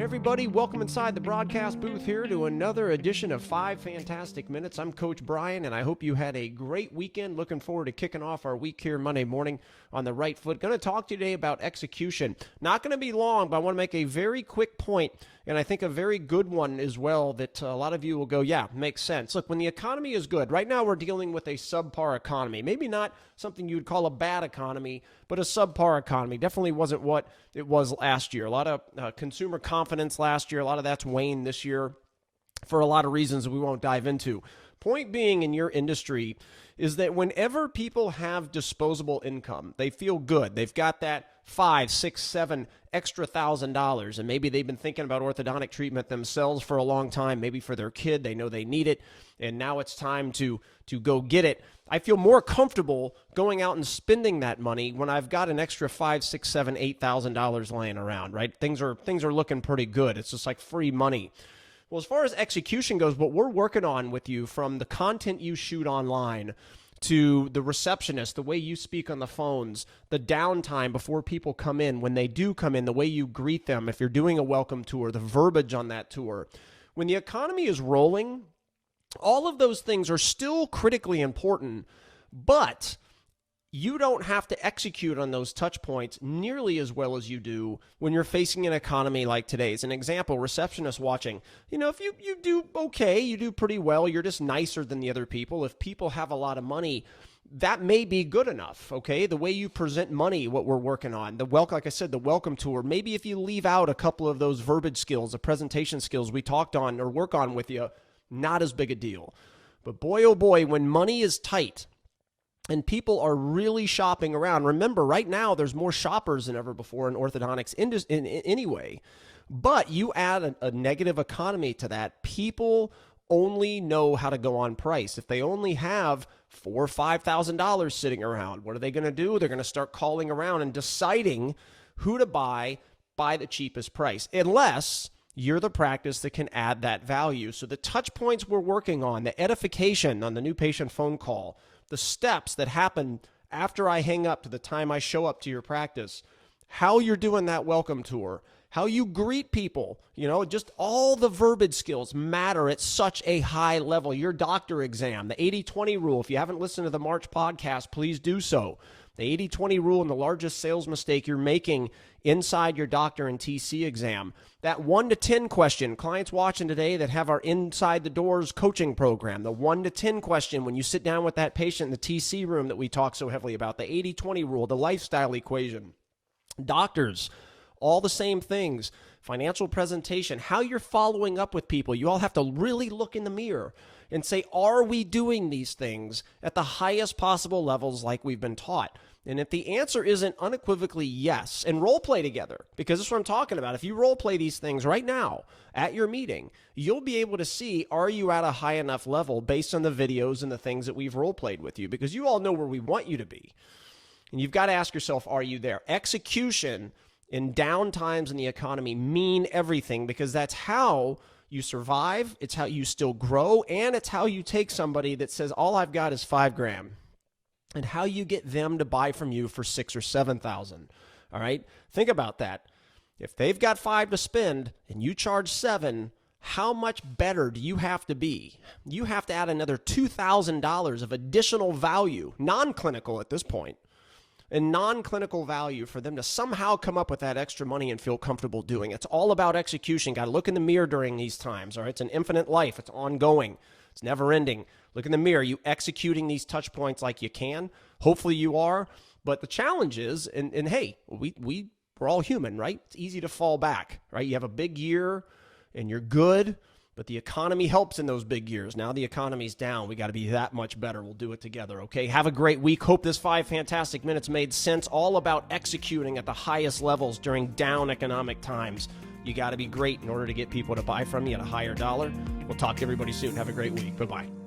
everybody. Welcome inside the broadcast booth here to another edition of 5 Fantastic Minutes. I'm Coach Brian, and I hope you had a great weekend. Looking forward to kicking off our week here Monday morning on the right foot. Going to talk to you today about execution. Not going to be long, but I want to make a very quick point, and I think a very good one as well that a lot of you will go, yeah, makes sense. Look, when the economy is good, right now we're dealing with a subpar economy. Maybe not something you'd call a bad economy, but a subpar economy. Definitely wasn't what it was last year. A lot of consumer confidence last year. A lot of that's waned this year for a lot of reasons that we won't dive into. Point being, in your industry is that whenever people have disposable income, they feel good. They've got that $5, $6, $7 extra $1,000, and maybe they've been thinking about orthodontic treatment themselves for a long time, maybe for their kid. They know they need it, and now it's time to go get it. I feel more comfortable going out and spending that money when I've got an extra $5, $6, $7, $8,000 laying around, right? Things are looking pretty good. It's just like free money. Well, as far as execution goes, what we're working on with you, from the content you shoot online to the receptionist, the way you speak on the phones, the downtime before people come in, when they do come in, the way you greet them, if you're doing a welcome tour, the verbiage on that tour. When the economy is rolling, all of those things are still critically important, but you don't have to execute on those touch points nearly as well as you do when you're facing an economy like today's. An example, receptionist watching. If you do okay, you do pretty well, you're just nicer than the other people. If people have a lot of money, that may be good enough, okay? The way you present money, what we're working on. Like I said, the welcome tour. Maybe if you leave out a couple of those verbiage skills, the presentation skills we talked on or work on with you, not as big a deal. But boy, oh boy, when money is tight, and people are really shopping around. Remember, right now, there's more shoppers than ever before in orthodontics anyway. But you add a negative economy to that, people only know how to go on price. If they only have $4,000 or $5,000 sitting around, what are they going to do? They're going to start calling around and deciding who to buy the cheapest price, unless you're the practice that can add that value. So the touch points we're working on, the edification on the new patient phone call, the steps that happen after I hang up to the time I show up to your practice, how you're doing that welcome tour, how you greet people, just all the verbiage skills matter at such a high level. Your doctor exam, the 80-20 rule. If you haven't listened to the March podcast, please do so. The 80-20 rule and the largest sales mistake you're making inside your doctor and TC exam. That 1 to 10 question, clients watching today that have our Inside the Doors coaching program, the 1 to 10 question when you sit down with that patient in the TC room that we talk so heavily about, the 80-20 rule, the lifestyle equation. Doctors, all the same things. Financial presentation, how you're following up with people. You all have to really look in the mirror and say, are we doing these things at the highest possible levels like we've been taught? And if the answer isn't unequivocally yes, and role play together, because that's what I'm talking about. If you role play these things right now at your meeting, you'll be able to see, are you at a high enough level based on the videos and the things that we've role played with you? Because you all know where we want you to be. And you've got to ask yourself, are you there? Execution in down times in the economy mean everything, because that's how you survive, it's how you still grow, and it's how you take somebody that says, all I've got is $5,000, and how you get them to buy from you for $6,000 or $7,000. All right? Think about that. If they've got $5,000 to spend and you charge $7,000, how much better do you have to be? You have to add another $2,000 of additional value, non-clinical at this point, and non-clinical value for them to somehow come up with that extra money and feel comfortable doing. It's all about execution. Got to look in the mirror during these times, all right? It's an infinite life. It's ongoing. It's never ending. Look in the mirror. Are you executing these touch points like you can? Hopefully you are. But the challenge is, and hey, we're all human, right? It's easy to fall back, right? You have a big year and you're good, but the economy helps in those big years. Now the economy's down. We got to be that much better. We'll do it together, okay? Have a great week. Hope this 5 Fantastic Minutes made sense. All about executing at the highest levels during down economic times. You got to be great in order to get people to buy from you at a higher dollar. We'll talk to everybody soon. Have a great week. Bye-bye.